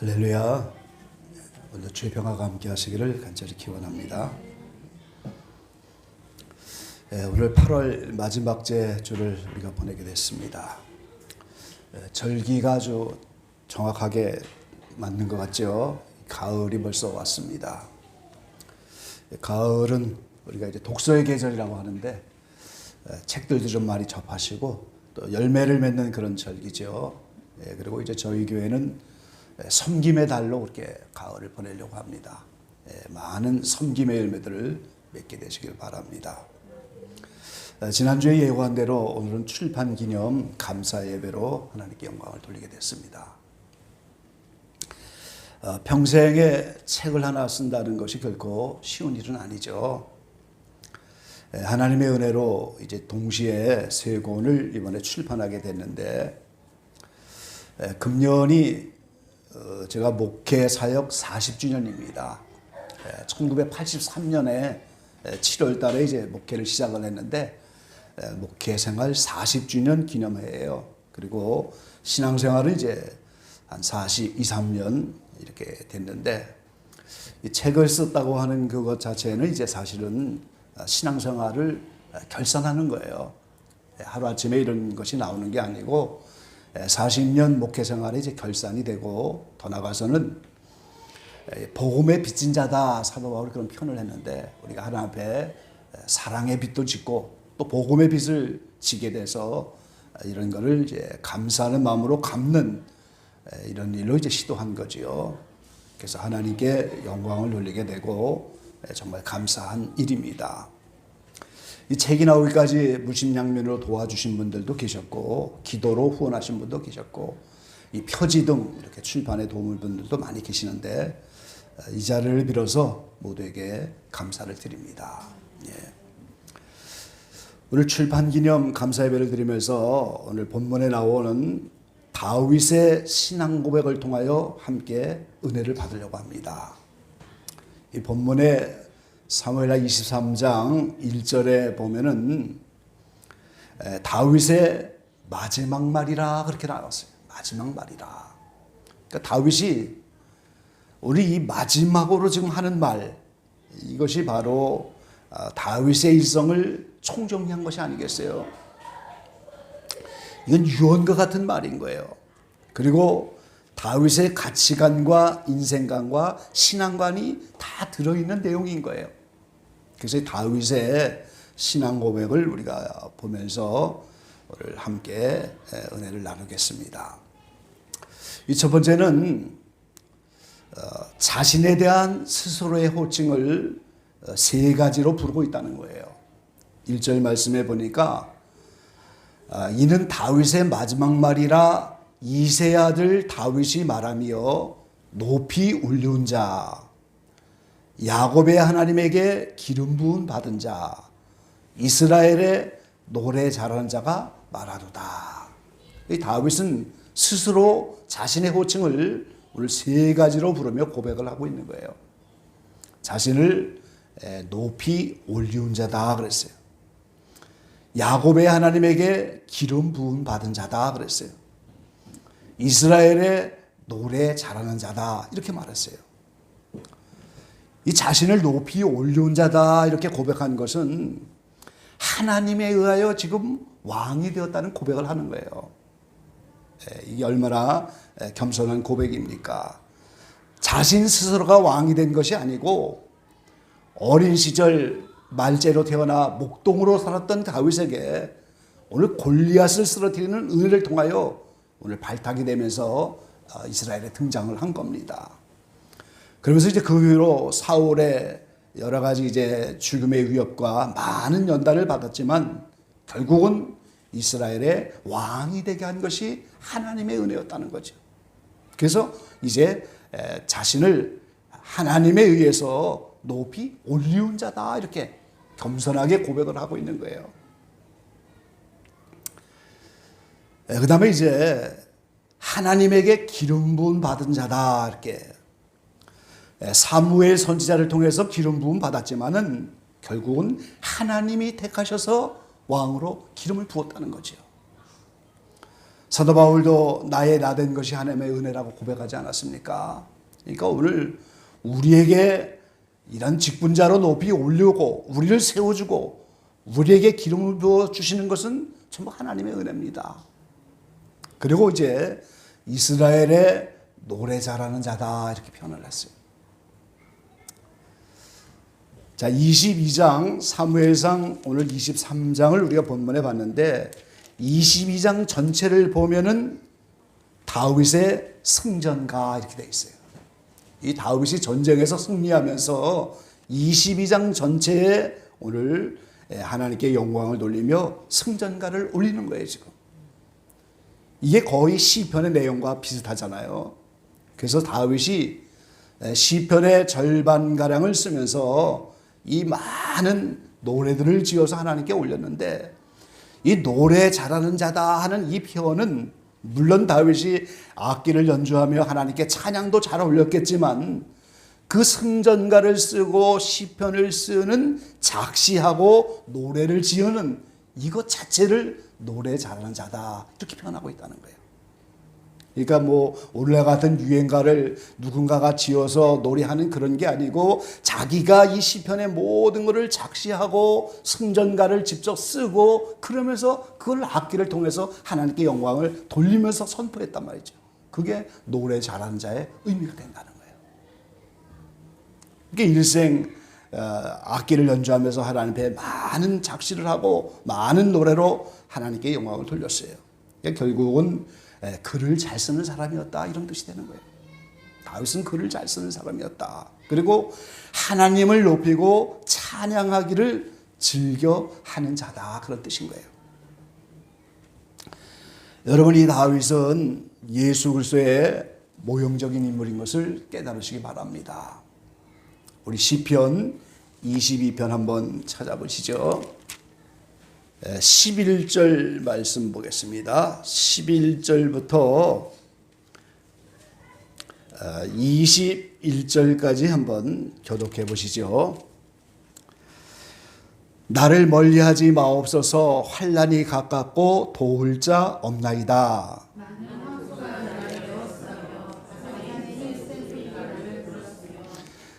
할렐루야. 오늘 주의 평화가 함께 하시기를 간절히 기원합니다. 오늘 8월 마지막 주를 우리가 보내게 됐습니다. 절기가 아주 정확하게 맞는 것 같죠? 가을이 벌써 왔습니다. 가을은 우리가 이제 독서의 계절이라고 하는데 책들도 좀 많이 접하시고 또 열매를 맺는 그런 절기죠. 그리고 이제 저희 교회는 섬김의 달로 그렇게 가을을 보내려고 합니다. 많은 섬김의 열매들을 맺게 되시길 바랍니다. 지난주에 예고한 대로 오늘은 출판 기념 감사 예배로 하나님께 영광을 돌리게 됐습니다. 평생에 책을 하나 쓴다는 것이 결코 쉬운 일은 아니죠. 하나님의 은혜로 이제 동시에 세 권을 이번에 출판하게 됐는데, 금년이 제가 목회 사역 40주년입니다. 1983년에 7월 달에 이제 목회를 시작을 했는데, 목회 생활 40주년 기념해예요. 그리고 신앙생활은 이제 한 3년 이렇게 됐는데, 이 책을 썼다고 하는 그것 자체는 이제 사실은 신앙생활을 결산하는 거예요. 하루아침에 이런 것이 나오는 게 아니고 40년 목회 생활에 이제 결산이 되고, 더 나아가서는 복음의 빚진 자다, 사도 바울이 그런 표현을 했는데, 우리가 하나님 앞에 사랑의 빚도 짓고 또 복음의 빚을 지게 돼서 이런 거를 이제 감사하는 마음으로 갚는 이런 일로 이제 시도한 거지요. 그래서 하나님께 영광을 돌리게 되고 정말 감사한 일입니다. 이 책이 나오기까지 무심양면으로 도와주신 분들도 계셨고, 기도로 후원하신 분도 계셨고, 이 표지 등 이렇게 출판에 도움을 준 분들도 많이 계시는데, 이 자리를 빌어서 모두에게 감사를 드립니다. 오늘 출판 기념 감사 예배를 드리면서 오늘 본문에 나오는 다윗의 신앙 고백을 통하여 함께 은혜를 받으려고 합니다. 이 본문에 사무엘하 23장 1절에 보면은 다윗의 마지막 말이라 그렇게 나왔어요. 마지막 말이라. 그러니까 다윗이 우리 이 마지막으로 지금 하는 말, 이것이 바로 다윗의 일성을 총정리한 것이 아니겠어요? 이건 유언과 같은 말인 거예요. 그리고 다윗의 가치관과 인생관과 신앙관이 다 들어있는 내용인 거예요. 그래서 다윗의 신앙 고백을 우리가 보면서 오늘 함께 은혜를 나누겠습니다. 이 첫 번째는 자신에 대한 스스로의 호칭을 세 가지로 부르고 있다는 거예요. 1절 말씀에 보니까 이는 다윗의 마지막 말이라 이새의 아들 다윗이 말하며 높이 울리운 자, 야곱의 하나님에게 기름 부은 받은 자, 이스라엘의 노래 잘하는 자가 말하도다. 이 다윗은 스스로 자신의 호칭을 오늘 세 가지로 부르며 고백을 하고 있는 거예요. 자신을 높이 올리운 자다 그랬어요. 야곱의 하나님에게 기름 부은 받은 자다 그랬어요. 이스라엘의 노래 잘하는 자다 이렇게 말했어요. 이 자신을 높이 올려온 자다 이렇게 고백한 것은 하나님에 의하여 지금 왕이 되었다는 고백을 하는 거예요. 이게 얼마나 겸손한 고백입니까? 자신 스스로가 왕이 된 것이 아니고 어린 시절 말제로 태어나 목동으로 살았던 다윗에게 오늘 골리앗을 쓰러뜨리는 은혜를 통하여 오늘 발탁이 되면서 이스라엘에 등장을 한 겁니다. 그러면서 이제 그 후로 사울의 여러 가지 이제 죽음의 위협과 많은 연단을 받았지만 결국은 이스라엘의 왕이 되게 한 것이 하나님의 은혜였다는 거죠. 그래서 이제 자신을 하나님에 의해서 높이 올리운 자다 이렇게 겸손하게 고백을 하고 있는 거예요. 그 다음에 이제 하나님에게 기름 부음 받은 자다 이렇게 사무엘 선지자를 통해서 기름 부음 받았지만은 결국은 하나님이 택하셔서 왕으로 기름을 부었다는 거죠. 사도 바울도 나의 나된 것이 하나님의 은혜라고 고백하지 않았습니까? 그러니까 오늘 우리에게 이런 직분자로 높이 올리고 우리를 세워주고 우리에게 기름을 부어 주시는 것은 전부 하나님의 은혜입니다. 그리고 이제 이스라엘의 노래 잘하는 자다 이렇게 표현을 했어요. 자, 22장 사무엘상 오늘 23장을 우리가 본문에 봤는데 22장 전체를 보면은 다윗의 승전가 이렇게 돼 있어요. 이 다윗이 전쟁에서 승리하면서 22장 전체에 오늘 하나님께 영광을 돌리며 승전가를 올리는 거예요, 지금. 이게 거의 시편의 내용과 비슷하잖아요. 그래서 다윗이 시편의 절반가량을 쓰면서 이 많은 노래들을 지어서 하나님께 올렸는데 이 노래 잘하는 자다 하는 이 표현은 물론 다윗이 악기를 연주하며 하나님께 찬양도 잘 올렸겠지만 그 승전가를 쓰고 시편을 쓰는 작시하고 노래를 지어는 이것 자체를 노래 잘하는 자다 이렇게 표현하고 있다는 거예요. 그러니까 뭐 오늘날 같은 유행가를 누군가가 지어서 노래하는 그런 게 아니고 자기가 이 시편의 모든 것을 작시하고 승전가를 직접 쓰고 그러면서 그걸 악기를 통해서 하나님께 영광을 돌리면서 선포했단 말이죠. 그게 노래 잘하는 자의 의미가 된다는 거예요. 그게 일생 악기를 연주하면서 하나님 앞에 많은 작시를 하고 많은 노래로 하나님께 영광을 돌렸어요. 그러니까 결국은 글을 잘 쓰는 사람이었다 이런 뜻이 되는 거예요. 다윗은 글을 잘 쓰는 사람이었다. 그리고 하나님을 높이고 찬양하기를 즐겨 하는 자다 그런 뜻인 거예요. 여러분 이 다윗은 예수 그리스도의 모형적인 인물인 것을 깨달으시기 바랍니다. 우리 시편 22편 한번 찾아보시죠. 11절 말씀 보겠습니다. 11절부터 21절까지 한번 교독해 보시죠. 나를 멀리하지 마옵소서. 환난이 가깝고 도울 자 없나이다.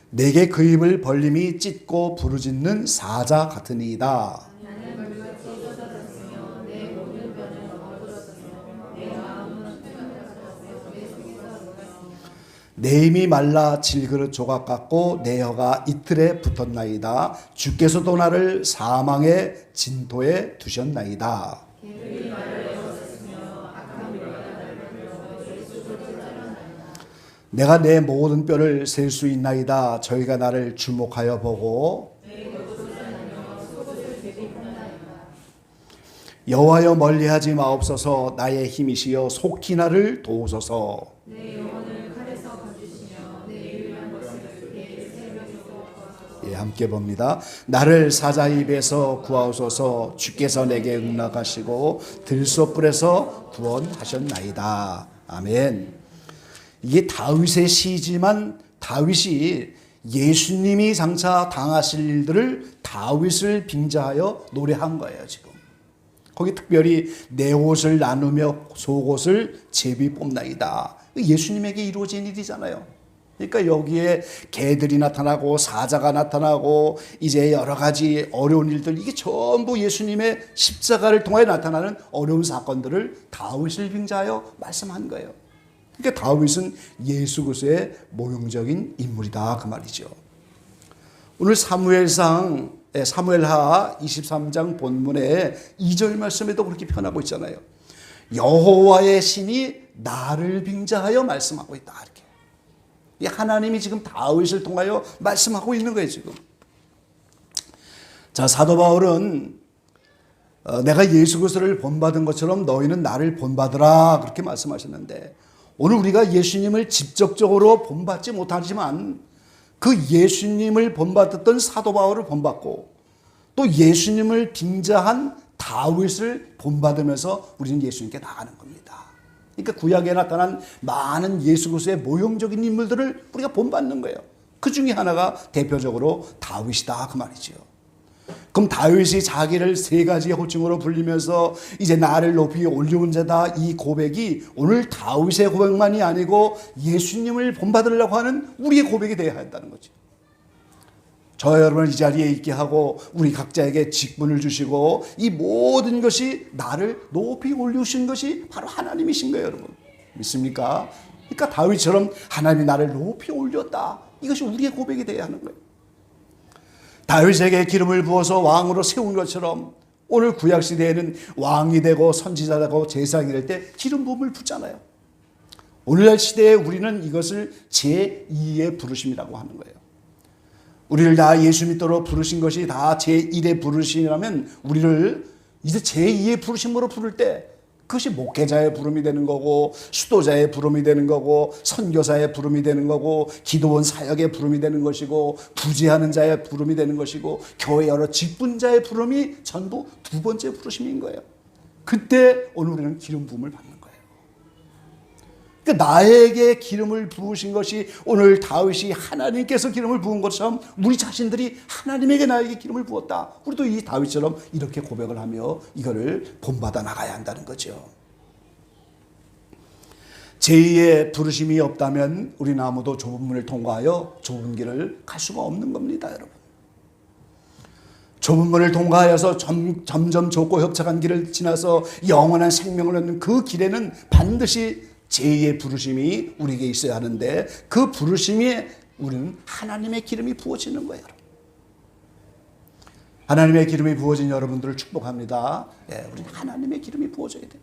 내게 그 입을 벌림이 찢고 부르짖는 사자 같으니이다. 내 힘이 말라 질그릇 조각 같고 내 혀가 이틀에 붙었나이다. 주께서도 나를 사망의 진토에 두셨나이다. 내가 내 모든 뼈를 셀 수 있나이다. 저희가 나를 주목하여 보고 여호와여 멀리하지 마옵소서. 나의 힘이시여 속히 나를 도우소서. 함께 봅니다. 나를 사자 입에서 구하소서. 주께서 내게 응낙하시고 들소불에서 구원하셨나이다. 아멘. 이게 다윗의 시지만 다윗이 예수님이 장차 당하실 일들을 다윗을 빙자하여 노래한 거예요. 지금 거기 특별히 내 옷을 나누며 속옷을 제비 뽑나이다. 예수님에게 이루어진 일이잖아요. 그러니까 여기에 개들이 나타나고 사자가 나타나고 이제 여러 가지 어려운 일들 이게 전부 예수님의 십자가를 통해 나타나는 어려운 사건들을 다윗을 빙자하여 말씀한 거예요. 그러니까 다윗은 예수 그리스도의 모형적인 인물이다 그 말이죠. 오늘 사무엘하 23장 본문의 2절 말씀에도 그렇게 표현하고 있잖아요. 여호와의 신이 나를 빙자하여 말씀하고 있다 이렇게. 하나님이 지금 다윗을 통하여 말씀하고 있는 거예요 지금. 자, 사도 바울은 내가 예수 그리스도를 본받은 것처럼 너희는 나를 본받으라 그렇게 말씀하셨는데 오늘 우리가 예수님을 직접적으로 본받지 못하지만 그 예수님을 본받았던 사도 바울을 본받고 또 예수님을 빙자한 다윗을 본받으면서 우리는 예수님께 나가는 겁니다. 그러니까 구약에 나타난 많은 예수 그리스도의 모형적인 인물들을 우리가 본받는 거예요. 그 중에 하나가 대표적으로 다윗이다 그 말이죠. 그럼 다윗이 자기를 세 가지의 호칭으로 불리면서 이제 나를 높이 올리는 자다, 이 고백이 오늘 다윗의 고백만이 아니고 예수님을 본받으려고 하는 우리의 고백이 되어야 한다는 거죠. 저 여러분을 이 자리에 있게 하고 우리 각자에게 직분을 주시고 이 모든 것이 나를 높이 올리신 것이 바로 하나님이신 거예요, 여러분. 믿습니까? 그러니까 다윗처럼 하나님이 나를 높이 올렸다, 이것이 우리의 고백이 되어야 하는 거예요. 다윗에게 기름을 부어서 왕으로 세운 것처럼 오늘 구약시대에는 왕이 되고 선지자 되고 제사장이 될 때 기름 부음을 붓잖아요. 오늘날 시대에 우리는 이것을 제2의 부르심이라고 하는 거예요. 우리를 다 예수 믿도록 부르신 것이 다 제1의 부르심이라면 우리를 이제 제2의 부르심으로 부를 때 그것이 목회자의 부름이 되는 거고, 수도자의 부름이 되는 거고, 선교사의 부름이 되는 거고, 기도원 사역의 부름이 되는 것이고, 부지하는 자의 부름이 되는 것이고, 교회 여러 직분자의 부름이 전부 두 번째 부르심인 거예요. 그때 오늘 우리는 기름 부음을 받는 거예요. 그러니까 나에게 기름을 부으신 것이 오늘 다윗이 하나님께서 기름을 부은 것처럼 우리 자신들이 하나님에게 나에게 기름을 부었다. 우리도 이 다윗처럼 이렇게 고백을 하며 이거를 본받아 나가야 한다는 거죠. 제2의 부르심이 없다면 우리는 아무도 좁은 문을 통과하여 좁은 길을 갈 수가 없는 겁니다, 여러분. 좁은 문을 통과하여서 점점 좁고 협착한 길을 지나서 영원한 생명을 얻는 그 길에는 반드시 제2의 부르심이 우리에게 있어야 하는데, 그 부르심에 우리는 하나님의 기름이 부어지는 거예요. 하나님의 기름이 부어진 여러분들을 축복합니다. 우리는 하나님의 기름이 부어져야 돼요.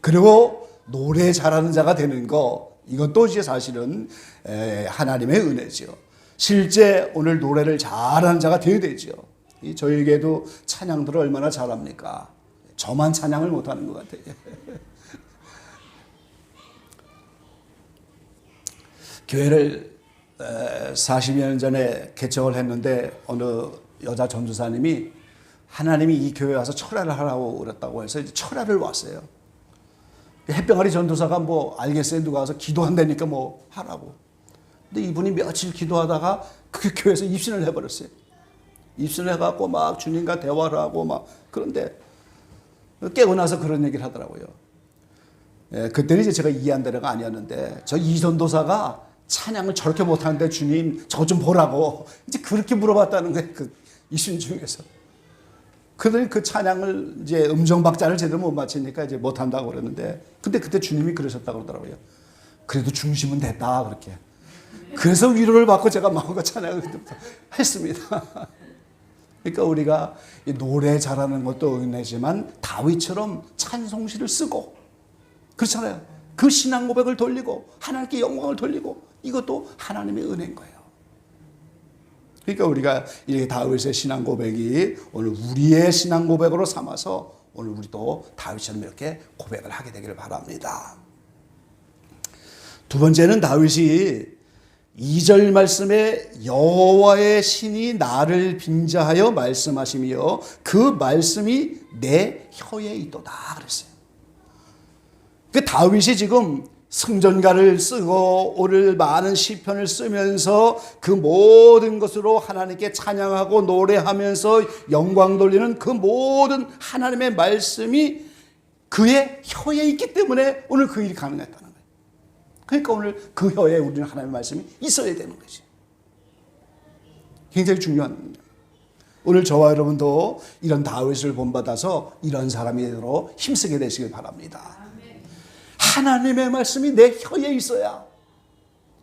그리고 노래 잘하는 자가 되는 거, 이것도 이제 사실은 하나님의 은혜죠. 실제 오늘 노래를 잘하는 자가 되어야 되죠. 저에게도 찬양들을 얼마나 잘합니까? 저만 찬양을 못하는 것 같아요. 교회를 40여 년 전에 개척을 했는데 어느 여자 전도사님이 하나님이 이 교회에 와서 철야를 하라고 그랬다고 해서 이제 철야를 왔어요. 햇병아리 전도사가 뭐 알겠어요, 누가 와서 기도한다니까 뭐 하라고. 근데 이분이 며칠 기도하다가 그 교회에서 입신을 해버렸어요. 입신을 해갖고 막 주님과 대화를 하고 막, 그런데 깨고 나서 그런 얘기를 하더라고요. 그때는 이제 제가 이해한 대로가 아니었는데, 저 이 전도사가 찬양을 저렇게 못하는데 주님 저 좀 보라고 이제 그렇게 물어봤다는 거예요. 그 이순 중에서. 그러더니 그 찬양을 이제 음정 박자를 제대로 못 맞추니까 이제 못한다고 그랬는데, 근데 그때 주님이 그러셨다고 그러더라고요. 그래도 중심은 됐다, 그렇게. 그래서 위로를 받고 제가 마음과 찬양을 그때부터 했습니다. 그러니까 우리가 노래 잘하는 것도 은혜지만 다윗처럼 찬송시를 쓰고, 그렇잖아요. 그 신앙 고백을 돌리고 하나님께 영광을 돌리고, 이것도 하나님의 은혜인 거예요. 그러니까 우리가 이렇게 다윗의 신앙 고백이 오늘 우리의 신앙 고백으로 삼아서 오늘 우리도 다윗처럼 이렇게 고백을 하게 되기를 바랍니다. 두 번째는 다윗이 2절 말씀에 여호와의 신이 나를 빙자하여 말씀하시며 그 말씀이 내 혀에 있도다 그랬어요. 그 다윗이 지금 승전가를 쓰고 오늘 많은 시편을 쓰면서 그 모든 것으로 하나님께 찬양하고 노래하면서 영광 돌리는 그 모든 하나님의 말씀이 그의 혀에 있기 때문에 오늘 그 일이 가능했다는 거예요. 그러니까 오늘 그 혀에 우리는 하나님의 말씀이 있어야 되는 거지. 굉장히 중요한 겁니다. 오늘 저와 여러분도 이런 다윗을 본받아서 이런 사람이 되도록 힘쓰게 되시길 바랍니다. 하나님의 말씀이 내 혀에 있어야,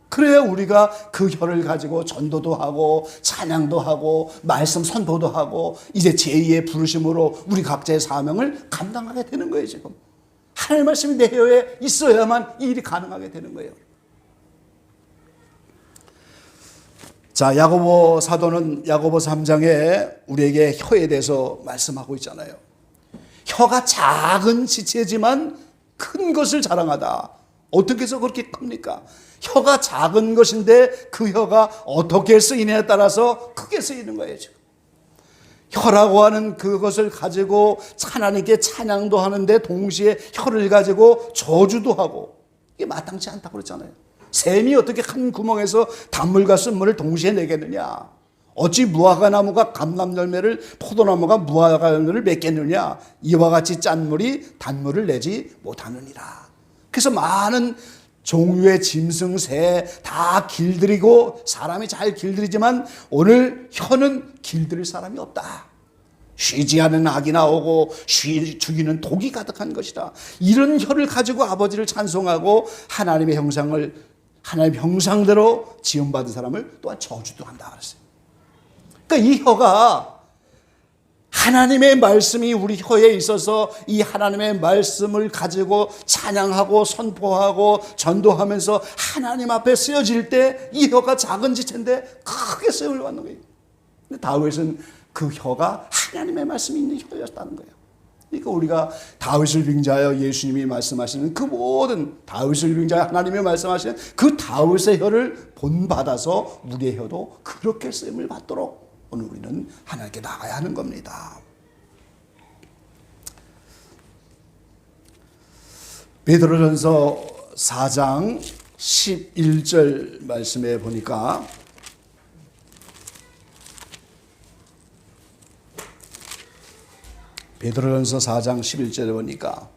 그래야 우리가 그 혀를 가지고 전도도 하고 찬양도 하고 말씀 선포도 하고 이제 제2의 부르심으로 우리 각자의 사명을 감당하게 되는 거예요. 지금 하나님의 말씀이 내 혀에 있어야만 이 일이 가능하게 되는 거예요. 자, 야고보 사도는 야고보 3장에 우리에게 혀에 대해서 말씀하고 있잖아요. 혀가 작은 지체지만 큰 것을 자랑하다. 어떻게 해서 그렇게 큽니까? 혀가 작은 것인데 그 혀가 어떻게 쓰이냐에 따라서 크게 쓰이는 거예요. 지금 혀라고 하는 그것을 가지고 하나님께 찬양도 하는데 동시에 혀를 가지고 저주도 하고, 이게 마땅치 않다고 그랬잖아요. 샘이 어떻게 한 구멍에서 단물과 쓴물을 동시에 내겠느냐? 어찌 무화과나무가 감람 열매를 포도나무가 무화과 열매를 맺겠느냐. 이와 같이 짠 물이 단물을 내지 못하느니라. 그래서 많은 종류의 짐승, 새 다 길들이고 사람이 잘 길들이지만 오늘 혀는 길들일 사람이 없다. 쉬지 않은 악이 나오고 죽이는 독이 가득한 것이다. 이런 혀를 가지고 아버지를 찬송하고 하나님의 형상대로 지음받은 사람을 또한 저주도 한다 그랬어요. 그러니까 이 혀가 하나님의 말씀이 우리 혀에 있어서 이 하나님의 말씀을 가지고 찬양하고 선포하고 전도하면서 하나님 앞에 쓰여질 때 이 혀가 작은 지체인데 크게 쓰임을 받는 거예요. 근데 다윗은 그 혀가 하나님의 말씀이 있는 혀였다는 거예요. 그러니까 우리가 다윗을 빙자하여 예수님이 말씀하시는 그 모든 다윗을 빙자하여 하나님이 말씀하시는 그 다윗의 혀를 본받아서 우리의 혀도 그렇게 쓰임을 받도록 오늘 우리는 하나님께 나가야 하는 겁니다. 베드로전서 4장 11절 말씀에 보니까 베드로전서 4장 11절에 보니까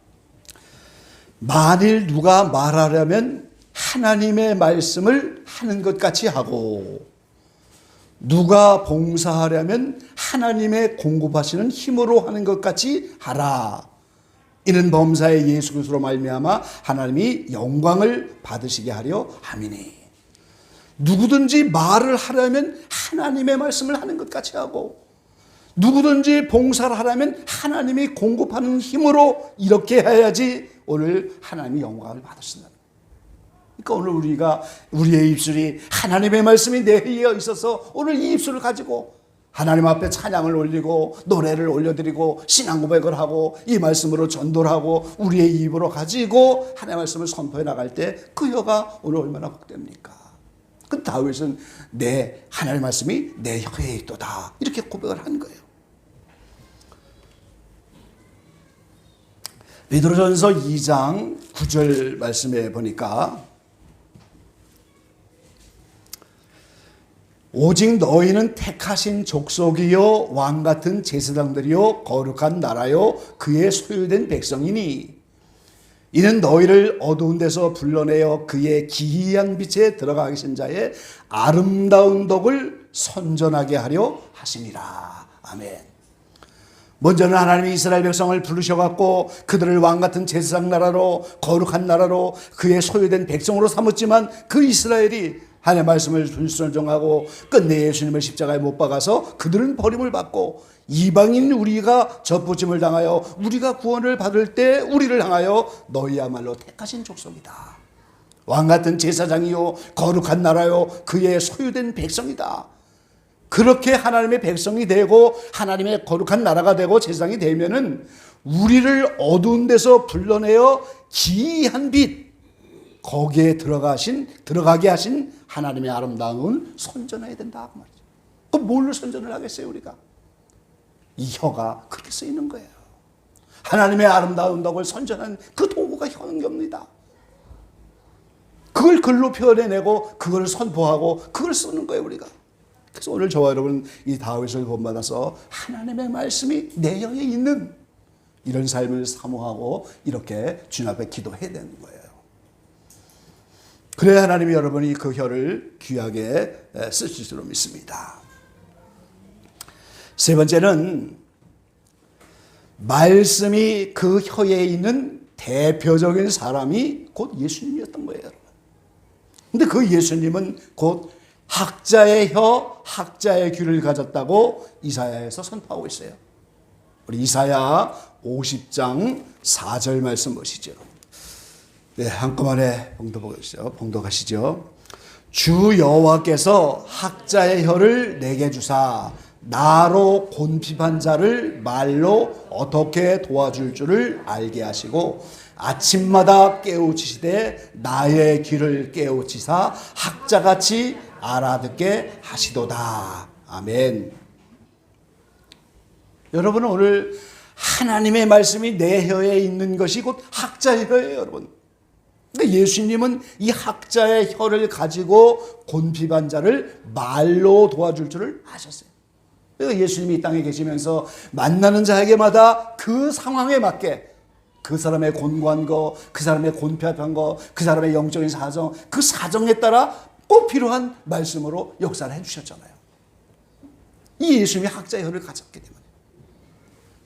만일 누가 말하려면 하나님의 말씀을 하는 것 같이 하고 누가 봉사하려면 하나님의 공급하시는 힘으로 하는 것 같이 하라. 이는 범사의 예수 그리스도로 말미암아 하나님이 영광을 받으시게 하려 함이니. 누구든지 말을 하려면 하나님의 말씀을 하는 것 같이 하고 누구든지 봉사를 하려면 하나님이 공급하는 힘으로 이렇게 해야지 오늘 하나님이 영광을 받으신다. 그러니까 오늘 우리의 입술이 하나님의 말씀이 내 혀에 있어서 오늘 이 입술을 가지고 하나님 앞에 찬양을 올리고 노래를 올려드리고 신앙 고백을 하고 이 말씀으로 전도를 하고 우리의 입으로 가지고 하나님의 말씀을 선포해 나갈 때 그 혀가 오늘 얼마나 복됩니까? 그 다윗은 내 하나님의 말씀이 내 혀에 있도다 이렇게 고백을 한 거예요. 베드로전서 2장 9절 말씀에 보니까 오직 너희는 택하신 족속이요 왕같은 제사장들이요 거룩한 나라요 그의 소유된 백성이니 이는 너희를 어두운 데서 불러내어 그의 기이한 빛에 들어가게 하신 자의 아름다운 덕을 선전하게 하려 하심이라. 아멘. 먼저는 하나님이 이스라엘 백성을 부르셔갖고 그들을 왕같은 제사장 나라로 거룩한 나라로 그의 소유된 백성으로 삼았지만 그 이스라엘이 하나님의 말씀을 불순종하고 끝내 예수님을 십자가에 못 박아서 그들은 버림을 받고 이방인 우리가 접붙임을 당하여 우리가 구원을 받을 때 우리를 향하여 너희야말로 택하신 족속이다. 왕같은 제사장이요 거룩한 나라요 그의 소유된 백성이다. 그렇게 하나님의 백성이 되고 하나님의 거룩한 나라가 되고 제사장이 되면은 우리를 어두운 데서 불러내어 기이한 빛 거기에 들어가게 하신 하나님의 아름다움을 선전해야 된다 그 말이죠. 그럼 뭘로 선전을 하겠어요 우리가? 이 혀가 그렇게 쓰이는 거예요. 하나님의 아름다운 덕을 선전하는 그 도구가 혀인 겁니다. 그걸 글로 표현해내고 그걸 선포하고 그걸 쓰는 거예요 우리가. 그래서 오늘 저와 여러분 이 다윗을 본받아서 하나님의 말씀이 내 혀에 있는 이런 삶을 사모하고 이렇게 주님 앞에 기도해야 되는 거예요. 그래야 하나님이 여러분이 그 혀를 귀하게 쓰실 줄로 믿습니다. 세 번째는 말씀이 그 혀에 있는 대표적인 사람이 곧 예수님이었던 거예요. 여러분. 근데 그 예수님은 곧 학자의 혀, 학자의 귀를 가졌다고 이사야에서 선포하고 있어요. 우리 이사야 50장 4절 말씀 보시죠. 네, 한꺼번에 봉독하시죠. 주 여호와께서 학자의 혀를 내게 주사 나로 곤핍한 자를 말로 어떻게 도와줄 줄을 알게 하시고 아침마다 깨우치시되 나의 귀를 깨우치사 학자같이 알아듣게 하시도다. 아멘. 여러분은 오늘 하나님의 말씀이 내 혀에 있는 것이 곧 학자의 혀예요. 여러분 그러니까 예수님은 이 학자의 혀를 가지고 곤핍한 자를 말로 도와줄 줄을 아셨어요. 그러니까 예수님이 이 땅에 계시면서 만나는 자에게마다 그 상황에 맞게 그 사람의 곤고한 거, 그 사람의 곤핍한 거, 그 사람의 영적인 사정, 그 사정에 따라 꼭 필요한 말씀으로 역사를 해주셨잖아요. 이 예수님이 학자의 혀를 가졌기 때문에.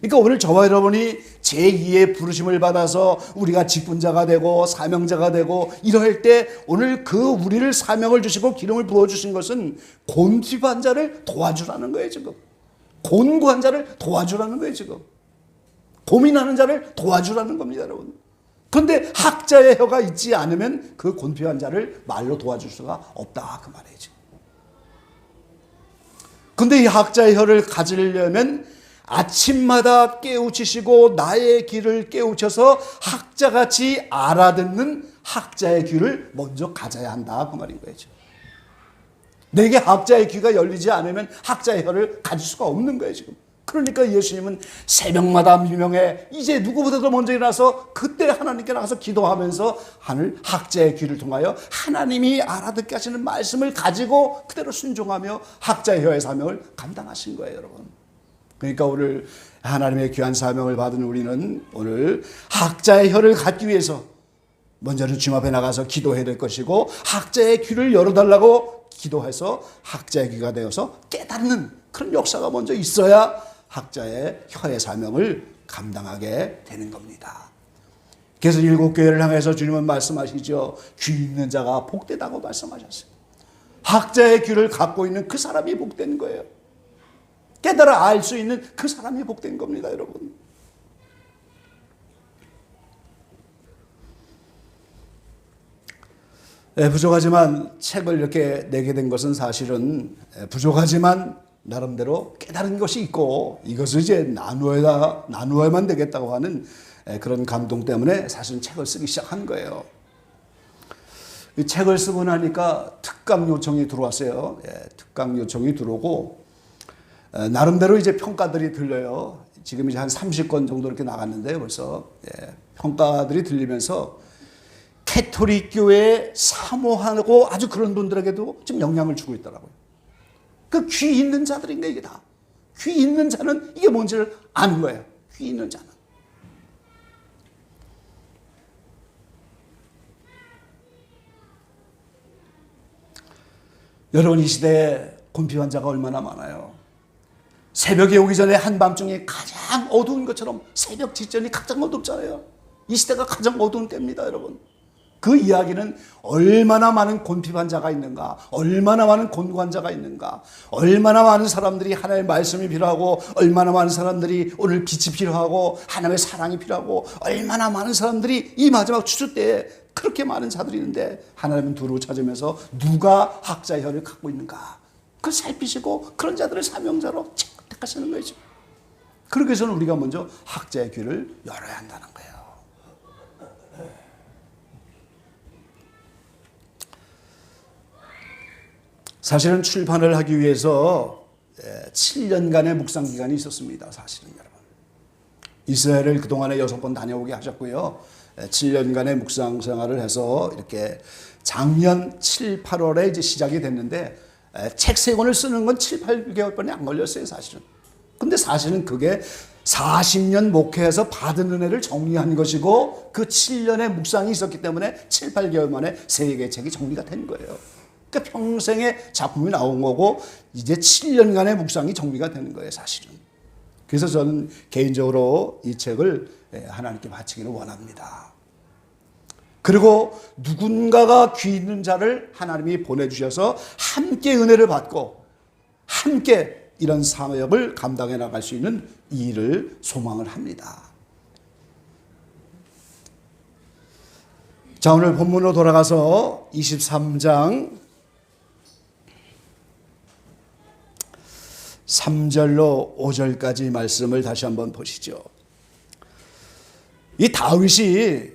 그러니까 오늘 저와 여러분이 제2의 부르심을 받아서 우리가 직분자가 되고 사명자가 되고 이럴 때 오늘 그 우리를 사명을 주시고 기름을 부어주신 것은 곤핍한 자를 도와주라는 거예요 지금. 곤고한 자를 도와주라는 거예요 지금. 고민하는 자를 도와주라는 겁니다 여러분. 그런데 학자의 혀가 있지 않으면 그 곤핍한 자를 말로 도와줄 수가 없다 그 말이에요 지금. 그런데 이 학자의 혀를 가지려면 아침마다 깨우치시고 나의 귀를 깨우쳐서 학자같이 알아듣는 학자의 귀를 먼저 가져야 한다 그 말인 거예요. 내게 학자의 귀가 열리지 않으면 학자의 혀를 가질 수가 없는 거예요 지금. 그러니까 예수님은 새벽마다 미명에 이제 누구보다도 먼저 일어나서 그때 하나님께 나가서 기도하면서 하늘 학자의 귀를 통하여 하나님이 알아듣게 하시는 말씀을 가지고 그대로 순종하며 학자의 혀의 사명을 감당하신 거예요 여러분. 그러니까 오늘 하나님의 귀한 사명을 받은 우리는 오늘 학자의 혀를 갖기 위해서 먼저는 주님 앞에 나가서 기도해야 될 것이고 학자의 귀를 열어달라고 기도해서 학자의 귀가 되어서 깨닫는 그런 역사가 먼저 있어야 학자의 혀의 사명을 감당하게 되는 겁니다. 그래서 7교회를 향해서 주님은 말씀하시죠. 귀 있는 자가 복되다고 말씀하셨어요. 학자의 귀를 갖고 있는 그 사람이 복된 거예요. 깨달아 알 수 있는 그 사람이 복된 겁니다 여러분. 부족하지만 책을 이렇게 내게 된 것은 사실은 부족하지만 나름대로 깨달은 것이 있고 이것을 이제 나누어야만 되겠다고 하는 그런 감동 때문에 사실은 책을 쓰기 시작한 거예요. 이 책을 쓰고 나니까 특강 요청이 들어왔어요. 특강 요청이 들어오고 나름대로 이제 평가들이 들려요. 지금 이제 한 30권 정도 이렇게 나갔는데요. 벌써 평가들이 들리면서 캐토릭 교회에 사모하고 아주 그런 분들에게도 좀 영향을 주고 있더라고요. 그 귀 있는 자들인가 이게 다. 귀 있는 자는 이게 뭔지를 아는 거예요. 귀 있는 자는. 여러분 이 시대에 곤핍한 자가 얼마나 많아요. 새벽에 오기 전에 한밤중에 가장 어두운 것처럼 새벽 직전이 가장 어둡잖아요. 이 시대가 가장 어두운 때입니다 여러분. 그 이야기는 얼마나 많은 곤핍한 자가 있는가, 얼마나 많은 곤고한 자가 있는가, 얼마나 많은 사람들이 하나님의 말씀이 필요하고, 얼마나 많은 사람들이 오늘 빛이 필요하고, 하나님의 사랑이 필요하고, 얼마나 많은 사람들이 이 마지막 추수 때에 그렇게 많은 자들이 있는데 하나님은 두루 찾으면서 누가 학자의 혀를 갖고 있는가 그걸 살피시고 그런 자들을 사명자로 택하시는 거죠. 그러기 위해서는 우리가 먼저 학자의 귀를 열어야 한다는 거예요. 사실은 출판을 하기 위해서 7년간의 묵상 기간이 있었습니다. 사실은 여러분. 이스라엘을 그동안에 6번 다녀오게 하셨고요. 7년간의 묵상 생활을 해서 이렇게 작년 7, 8월에 이제 시작이 됐는데 책 3권을 쓰는 건 7, 8개월뿐이 안 걸렸어요. 사실은. 근데 사실은 그게 40년 목회에서 받은 은혜를 정리한 것이고 그 7년의 묵상이 있었기 때문에 7, 8개월 만에 3개의 책이 정리가 된 거예요. 그러니까 평생의 작품이 나온 거고 이제 7년간의 묵상이 정리가 되는 거예요. 사실은. 그래서 저는 개인적으로 이 책을 하나님께 바치기를 원합니다. 그리고 누군가가 귀 있는 자를 하나님이 보내주셔서 함께 은혜를 받고 함께 이런 사역을 감당해 나갈 수 있는 이 일을 소망을 합니다. 자, 오늘 본문으로 돌아가서 23장 3절로 5절까지 말씀을 다시 한번 보시죠. 이 다윗이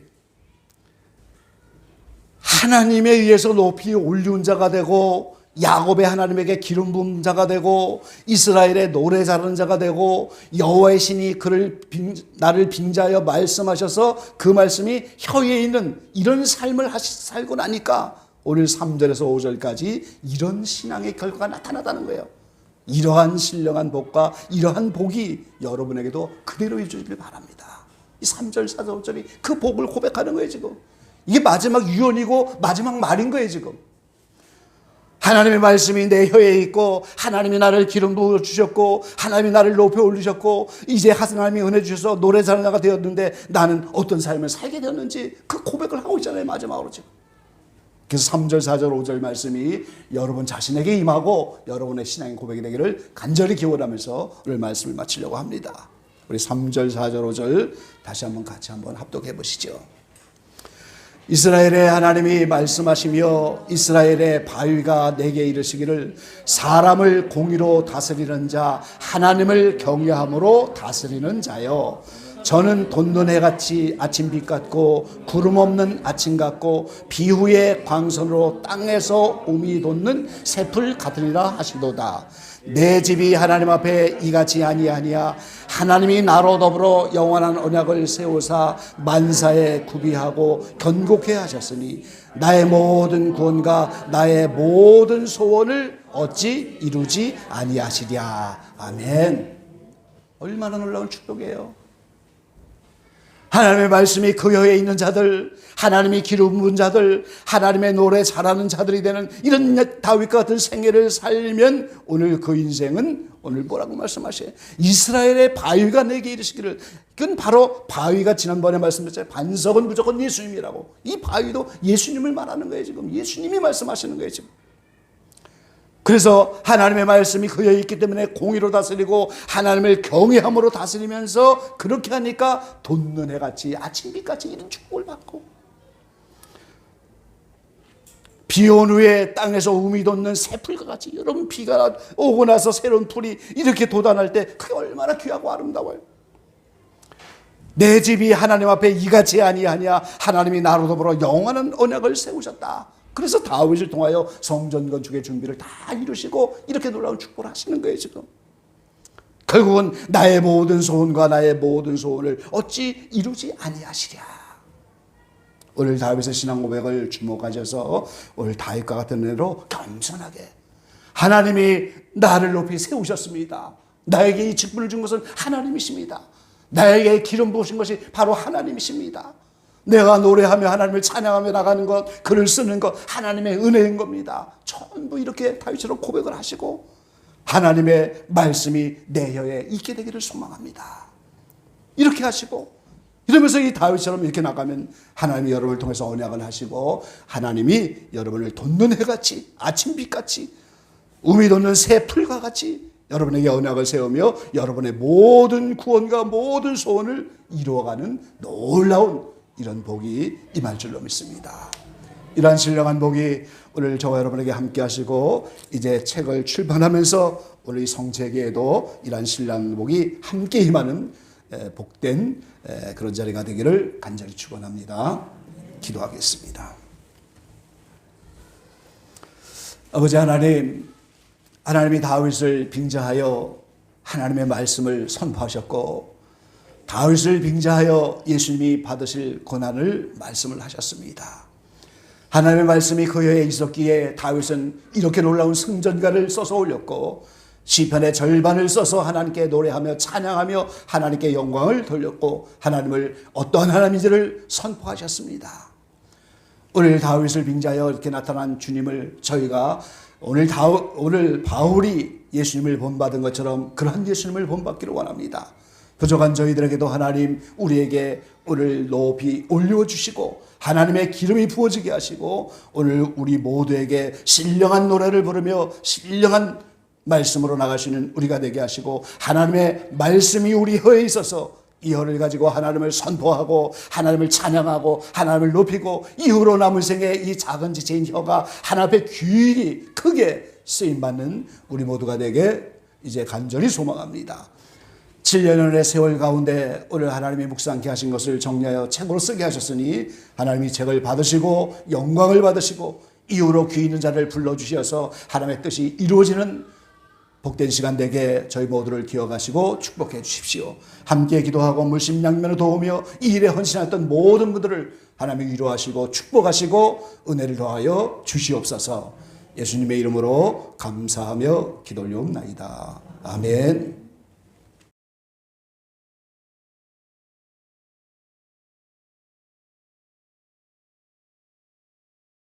하나님에 의해서 높이 올리운 자가 되고 야곱의 하나님에게 기름 부은 자가 되고 이스라엘의 노래 잘하는 자가 되고 여호와의 신이 나를 빙자하여 말씀하셔서 그 말씀이 혀에 있는 이런 삶을 살고 나니까 오늘 3절에서 5절까지 이런 신앙의 결과가 나타나다는 거예요. 이러한 신령한 복과 이러한 복이 여러분에게도 그대로 이루어지길 바랍니다. 이 3절, 4절, 5절이 그 복을 고백하는 거예요. 지금 이게 마지막 유언이고 마지막 말인 거예요. 지금 하나님의 말씀이 내 혀에 있고 하나님이 나를 기름 부어 주셨고 하나님이 나를 높여 올리셨고 이제 하나님이 은혜 주셔서 노래 잘하는 자가 되었는데 나는 어떤 삶을 살게 되었는지 그 고백을 하고 있잖아요. 마지막으로 지금. 그래서 3절, 4절, 5절 말씀이 여러분 자신에게 임하고 여러분의 신앙의 고백이 되기를 간절히 기원하면서 오늘 말씀을 마치려고 합니다. 우리 3절, 4절, 5절 다시 한번 같이 한번 합독해 보시죠. 이스라엘의 하나님이 말씀하시며 이스라엘의 바위가 내게 이르시기를 사람을 공의로 다스리는 자 하나님을 경외함으로 다스리는 자여 저는 돋는 해같이 아침빛 같고 구름 없는 아침 같고 비후의 광선으로 땅에서 우미 돋는 새풀 같으리라 하시도다. 내 집이 하나님 앞에 이같이 아니하니야 하나님이 나로 더불어 영원한 언약을 세우사 만사에 구비하고 견고케 하셨으니 나의 모든 구원과 나의 모든 소원을 어찌 이루지 아니하시랴. 아멘. 얼마나 놀라운 축복이에요. 하나님의 말씀이 그 혀에 있는 자들, 하나님이 기름 부은 자들, 하나님의 노래 잘하는 자들이 되는 이런 다윗과 같은 생애를 살면 오늘 그 인생은 오늘 뭐라고 말씀하셔요? 이스라엘의 바위가 내게 이르시기를. 그건 바로 바위가 지난번에 말씀드렸잖아요. 반석은 무조건 예수님이라고. 이 바위도 예수님을 말하는 거예요. 지금 예수님이 말씀하시는 거예요. 지금. 그래서 하나님의 말씀이 그에 있기 때문에 공의로 다스리고 하나님을 경외함으로 다스리면서 그렇게 하니까 돋는 해같이 아침빛같이 이런 축복을 받고 비 온 후에 땅에서 우미 돋는 새풀과 같이 여러분 비가 오고 나서 새로운 풀이 이렇게 돋아날 때 그게 얼마나 귀하고 아름다워요. 내 집이 하나님 앞에 이같이 아니하냐 하나님이 나로 더불어 영원한 언약을 세우셨다. 그래서 다윗을 통하여 성전 건축의 준비를 다 이루시고 이렇게 놀라운 축복을 하시는 거예요. 지금 결국은 나의 모든 소원과 나의 모든 소원을 어찌 이루지 아니하시랴. 오늘 다윗의 신앙 고백을 주목하셔서 오늘 다윗과 같은 은혜로 겸손하게 하나님이 나를 높이 세우셨습니다. 나에게 이 직분을 준 것은 하나님이십니다. 나에게 기름 부으신 것이 바로 하나님이십니다. 내가 노래하며 하나님을 찬양하며 나가는 것, 글을 쓰는 것 하나님의 은혜인 겁니다. 전부 이렇게 다윗처럼 고백을 하시고 하나님의 말씀이 내 혀에 있게 되기를 소망합니다. 이렇게 하시고 이러면서 이 다윗처럼 이렇게 나가면 하나님이 여러분을 통해서 언약을 하시고 하나님이 여러분을 돋는 해같이 아침빛같이 우미 돋는 새 풀과 같이 여러분에게 언약을 세우며 여러분의 모든 구원과 모든 소원을 이루어가는 놀라운 이런 복이 임할 줄로 믿습니다. 이러한 신령한 복이 오늘 저와 여러분에게 함께 하시고 이제 책을 출판하면서 오늘 이 성체계에도 이러한 신령한 복이 함께 임하는 복된 그런 자리가 되기를 간절히 축원합니다. 기도하겠습니다. 아버지 하나님, 하나님이 다윗을 빙자하여 하나님의 말씀을 선포하셨고 다윗을 빙자하여 예수님이 받으실 고난을 말씀을 하셨습니다. 하나님의 말씀이 그 혀에 있었기에 다윗은 이렇게 놀라운 승전가를 써서 올렸고 시편의 절반을 써서 하나님께 노래하며 찬양하며 하나님께 영광을 돌렸고 하나님을 어떠한 하나님인지를 선포하셨습니다. 오늘 다윗을 빙자하여 이렇게 나타난 주님을 저희가 오늘 바울이 예수님을 본받은 것처럼 그러한 예수님을 본받기를 원합니다. 부족한 저희들에게도 하나님 우리에게 오늘 높이 올려주시고 하나님의 기름이 부어지게 하시고 오늘 우리 모두에게 신령한 노래를 부르며 신령한 말씀으로 나갈 수 있는 우리가 되게 하시고 하나님의 말씀이 우리 혀에 있어서 이 혀를 가지고 하나님을 선포하고 하나님을 찬양하고 하나님을 높이고 이후로 남은 생에 이 작은 지체인 혀가 하나님 앞에 귀히 크게 쓰임받는 우리 모두가 되게 이제 간절히 소망합니다. 7년의 세월 가운데 오늘 하나님이 묵상케 하신 것을 정리하여 책으로 쓰게 하셨으니 하나님이 책을 받으시고 영광을 받으시고 이후로 귀 있는 자를 불러주셔서 하나님의 뜻이 이루어지는 복된 시간 되게 저희 모두를 기억하시고 축복해 주십시오. 함께 기도하고 물심양면을 도우며 이 일에 헌신했던 모든 분들을 하나님이 위로하시고 축복하시고 은혜를 더하여 주시옵소서. 예수님의 이름으로 감사하며 기도 올려옵나이다. 아멘.